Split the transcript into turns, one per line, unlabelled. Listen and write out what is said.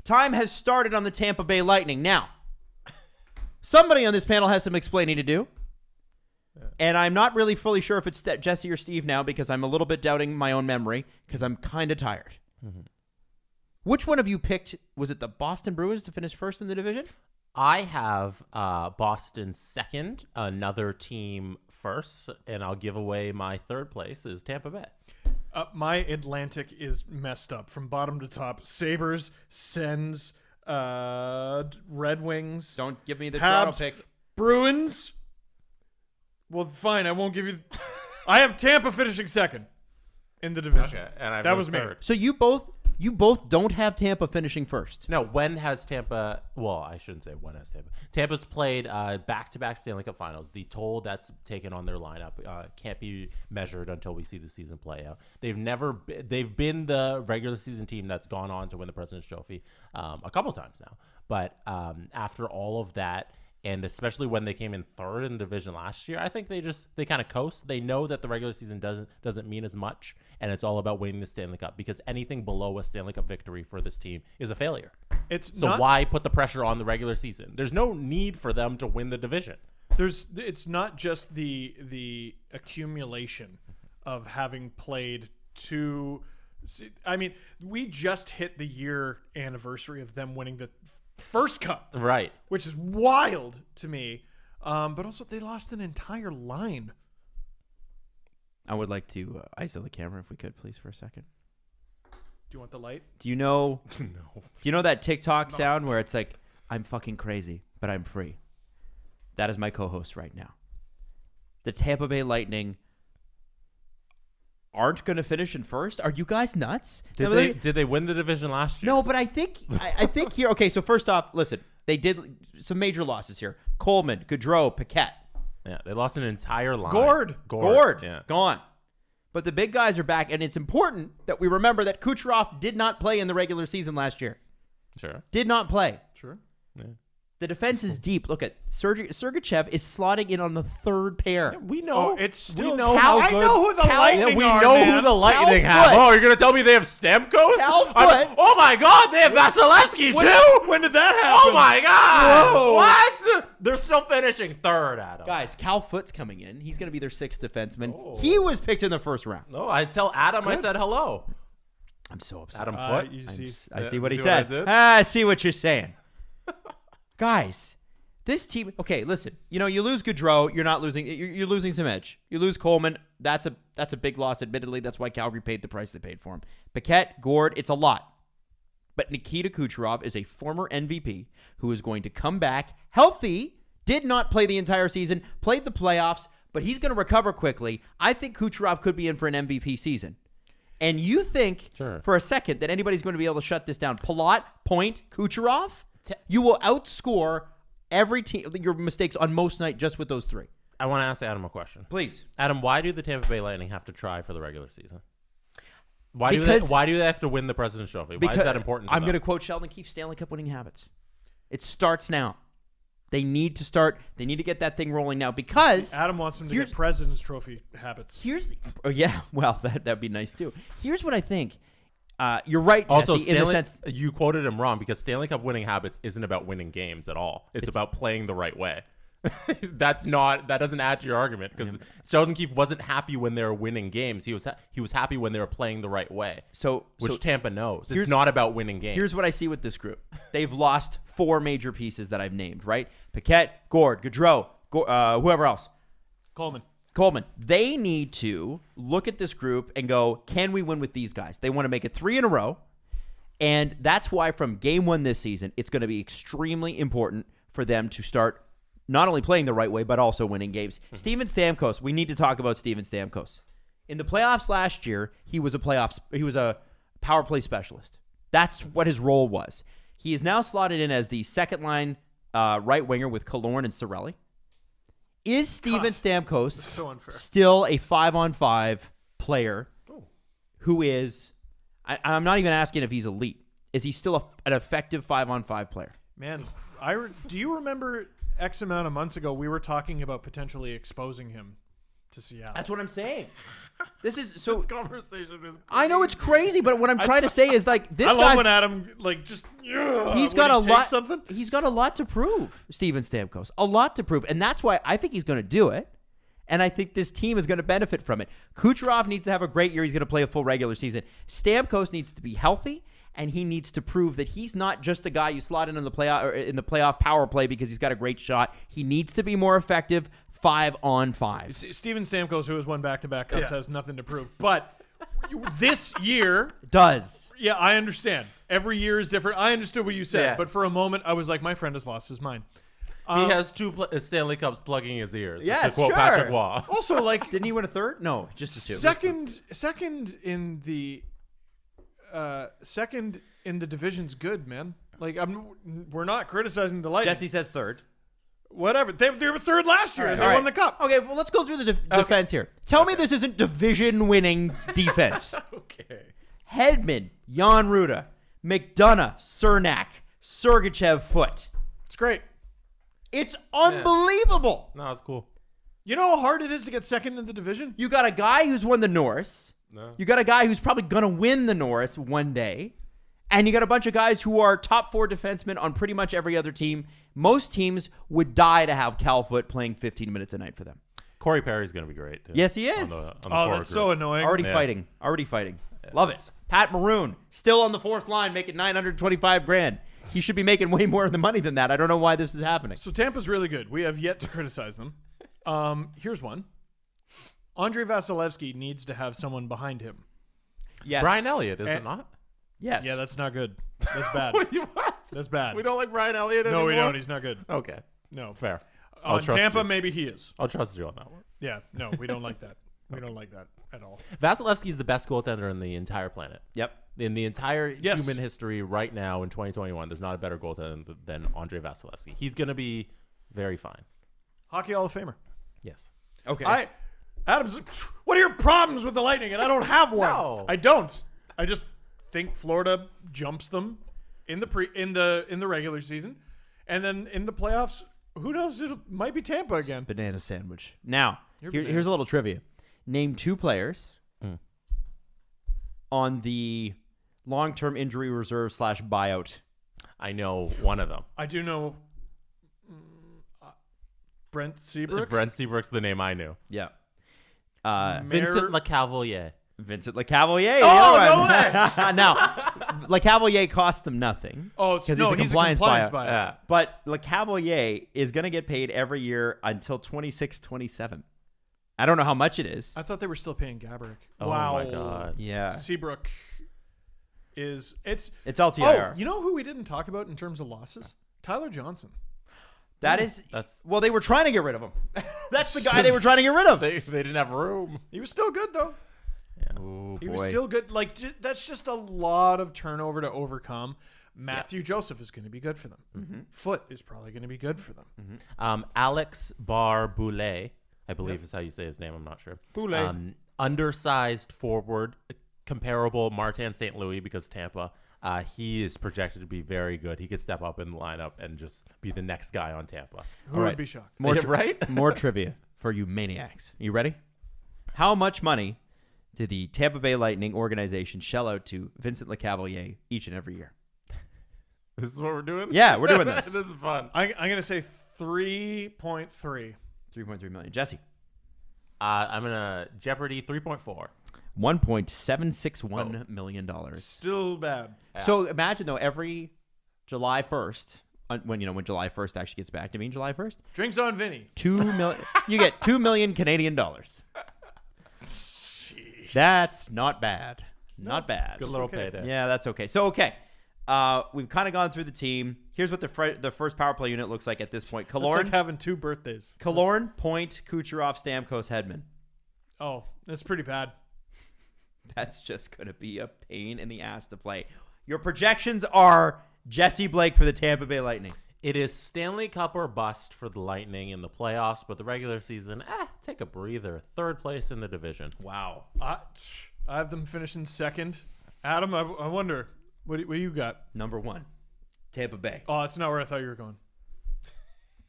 Time has started on the Tampa Bay Lightning. Now, somebody on this panel has some explaining to do. And I'm not really fully sure if it's Jesse or Steve now because I'm a little bit doubting my own memory because I'm kind of tired. Mm-hmm. Which one of you picked, was it the Boston Bruins to finish first in the division?
I have Boston second, another team first, and I'll give away my third place is Tampa Bay.
My Atlantic is messed up from bottom to top. Sabres, Sens, Red Wings.
Don't give me the
Habs,
Toronto pick.
Bruins. Well, fine. I won't give you. I have Tampa finishing second in the division.
Okay, and
that was me.
So you both don't have Tampa finishing first.
No, when has Tampa? Well, I shouldn't say when has Tampa. Tampa's played back-to-back Stanley Cup Finals. The toll that's taken on their lineup can't be measured until we see the season play out. They've been the regular season team that's gone on to win the President's Trophy a couple times now. But after all of that, and especially when they came in third in the division last year, I think they kind of coast. They know that the regular season doesn't mean as much, and it's all about winning the Stanley Cup because anything below a Stanley Cup victory for this team is a failure. Why put the pressure on the regular season? There's no need for them to win the division.
It's not just the accumulation of having played two. I mean, we just hit the year anniversary of them winning the first cup,
right?
Which is wild to me. But also, they lost an entire line.
I would like to ISO the camera if we could, please, for a second.
Do you want the light?
Do you know?
No.
Do you know that TikTok sound where it's like, "I'm fucking crazy, but I'm free"? That is my co-host right now. The Tampa Bay Lightning aren't going to finish in first. Are you guys nuts?
Did they win the division last year?
No, but I think here. Okay, so first off, listen, they did some major losses here. Coleman, Gaudreau, Paquette.
Yeah, they lost an entire line.
Gord.
Yeah. Gone. But the big guys are back, and it's important that we remember that Kucharov did not play in the regular season last year.
Sure.
Did not play.
Sure.
Yeah.
The defense is deep. Look at Sergachev is slotting in on the third pair.
Yeah, we know.
Oh, it's still.
We know how
I
good.
know who the Lightning
we
are,
know
man.
who the Lightning
Cal
have.
Foot.
Oh, you're gonna tell me they have Stamkos?
Cal Foot.
Oh my God, they have Vasilevsky too.
When did that happen?
Oh my God!
Whoa.
What? They're still finishing third, Adam.
Guys, Cal Foot's coming in. He's going to be their sixth defenseman. Oh. He was picked in the first round.
No, I tell Adam I said hello.
I'm so upset.
Adam Foot.
I see what he said.
What
I see what you're saying. Guys, this team. Okay, listen. You know, you lose Gaudreau, you're not losing. You're losing some edge. You lose Coleman. That's a big loss. Admittedly, that's why Calgary paid the price they paid for him. Paquette, Gord, it's a lot. But Nikita Kucherov is a former MVP who is going to come back healthy. Did not play the entire season. Played the playoffs, but he's going to recover quickly. I think Kucherov could be in for an MVP season. And you think for a second that anybody's going to be able to shut this down? Palat, Point, Kucherov, you will outscore every team, your mistakes on most night just with those three.
I want to ask Adam a question.
Please.
Adam, why do the Tampa Bay Lightning have to try for the regular season? Why do they have to win the President's Trophy? Why is that important to
I'm
them?
going to quote Sheldon Keefe, Stanley Cup winning habits. It starts now. They need to start. They need to get that thing rolling now because
Adam wants them to get President's Trophy habits.
That'd be nice too. Here's what I think. You're right, Jesse,
also,
in the sense
you quoted him wrong because Stanley Cup winning habits isn't about winning games at all. It's about playing the right way. That doesn't add to your argument because Sheldon Keefe wasn't happy when they were winning games. He was happy when they were playing the right way. Which Tampa knows. It's not about winning games.
Here's what I see with this group. They've lost four major pieces that I've named, right? Paquette, Gord, Gaudreau, whoever else. Coleman. They need to look at this group and go, can we win with these guys? They want to make it 3 in a row. And that's why from game 1 this season, it's going to be extremely important for them to start not only playing the right way, but also winning games. Steven Stamkos, we need to talk about Steven Stamkos. In the playoffs last year, he was a power play specialist. That's what his role was. He is now slotted in as the second line right winger with Killorn and Cirelli. Is Steven Stamkos still a 5-on-5 player who is, I'm not even asking if he's elite. Is he still an effective 5-on-5 player?
Man, do you remember X amount of months ago we were talking about potentially exposing him to Seattle.
That's what I'm saying. This is so.
This conversation is.
I know it's crazy, but what I'm trying to say is like this
I love
guy's.
when Adam
He's got a lot.
Something.
He's got a lot to prove, Steven Stamkos. A lot to prove, and that's why I think he's going to do it. And I think this team is going to benefit from it. Kucherov needs to have a great year. He's going to play a full regular season. Stamkos needs to be healthy, and he needs to prove that he's not just a guy you slot in the playoff power play because he's got a great shot. He needs to be more effective 5-on-5.
Steven Stamkos, who has won back-to-back cups, has nothing to prove. But this year
does.
Yeah, I understand. Every year is different. I understood what you said,
Yeah.
but for a moment, I was like, my friend has lost his mind.
He has two Stanley Cups plugging his ears.
Yes,
to quote
sure.
Patrick Waugh.
Also, like,
Didn't he win a third? No, just a two.
second in the division's good, man. Like, we're not criticizing the Lightning.
Jesse says third.
Whatever. They were third last year, and they
All
won
right.
the cup.
Okay, well, let's go through the defense here. Tell me this isn't division-winning defense.
Okay.
Hedman, Jan Ruda, McDonough, Cernak, Sergachev, Foote.
It's great.
It's unbelievable.
No, it's cool.
You know how hard it is to get second in the division?
You got a guy who's won the Norris.
No.
You got a guy who's probably going to win the Norris one day. And you got a bunch of guys who are top 4 defensemen on pretty much every other team. Most teams would die to have Cal Foote playing 15 minutes a night for them.
Corey Perry's going to be great, too.
Yes, he is.
On the
Oh,
forward
that's so
group.
annoying.
Already
Yeah.
fighting. Love it. Pat Maroon, still on the 4th line, making $925,000. He should be making way more of the money than that. I don't know why this is happening.
So Tampa's really good. We have yet to criticize them. Here's one. Andrei Vasilevsky needs to have someone behind him.
Yes.
Brian Elliott, is it not?
Yes.
Yeah, that's not good. That's bad.
What?
That's bad.
We don't like Brian Elliott anymore?
No, we don't. He's not good.
Okay.
No.
Fair.
On
trust
Tampa,
you.
maybe he is.
I'll trust you on that one.
Yeah. No, we don't like that. We don't like that at all.
Vasilevsky's the best goaltender in the entire planet.
Yep.
In the entire
Yes.
human history right now in 2021, there's not a better goaltender than Andrei Vasilevsky. He's going to be very fine.
Hockey Hall of Famer.
Yes.
Okay.
Adam's. What are your problems with the Lightning? And I don't have one.
No.
I don't. I just think Florida jumps them in the regular season, and then in the playoffs, who knows? It might be Tampa again.
Banana sandwich. Now, here's
bananas.
a little trivia. Name 2 players on the long-term injury reserve / buyout.
I know one of them.
I do know Brent Seabrook.
Brent Seabrook's the name I knew.
Yeah.
Vincent LeCavalier.
Vincent LeCavalier.
Oh,
the other
no
one.
way.
Now, LeCavalier cost them nothing.
Oh,
because
no,
he's a compliance buyout.
Yeah.
But LeCavalier is going to get paid every year until 26-27. I don't know how much it is.
I thought they were still paying Gaborik.
Oh,
Wow.
my God.
Yeah.
Seabrook is it's
LTIR.
Oh, you know who we didn't talk about in terms of losses? Tyler Johnson.
That is.
That's-
Well, they were trying to get rid of him. That's the guy they were trying to get rid of.
They didn't have room.
He was still good though.
Oh,
He was still good. Like that's just a lot of turnover to overcome. Matthew Joseph is going to be good for them.
Mm-hmm.
Foot is probably going to be good for them.
Alex Bar Boulay, I believe is how you say his name. I'm not sure.
Boulay.
Undersized forward, comparable Martin St. Louis because Tampa. He is projected to be very good. He could step up in the lineup and just be the next guy on Tampa.
Who would be shocked?
More
Yeah, right?
More trivia for you maniacs. You ready? How much money did the Tampa Bay Lightning organization shell out to Vincent LeCavalier each and every year?
This is what we're doing?
Yeah, we're doing this.
This is fun.
I'm going to say 3.3.
3.3 million. Jesse.
I'm going to Jeopardy 3.4.
$1.761 million.
Still bad.
So imagine though, every July 1st, when July 1st actually gets back to being July 1st,
Drinks on Vinny.
2 million. You get 2 million Canadian dollars. That's not bad. Not bad.
Good little payday.
Yeah, that's okay. So we've kind of gone through the team. Here's what the first power play unit looks like at this point.
It's like
Killorn,
having 2 birthdays.
Point, Kucherov, Stamkos, Hedman.
Oh, that's pretty bad.
That's just going to be a pain in the ass to play. Your projections are Jesse Blake for the Tampa Bay Lightning.
It is Stanley Cup or bust for the Lightning in the playoffs, but the regular season, take a breather. 3rd place in the division.
Wow.
I have them finishing second. Adam, I wonder, what do you got?
Number 1, Tampa Bay.
Oh, that's not where I thought you were going.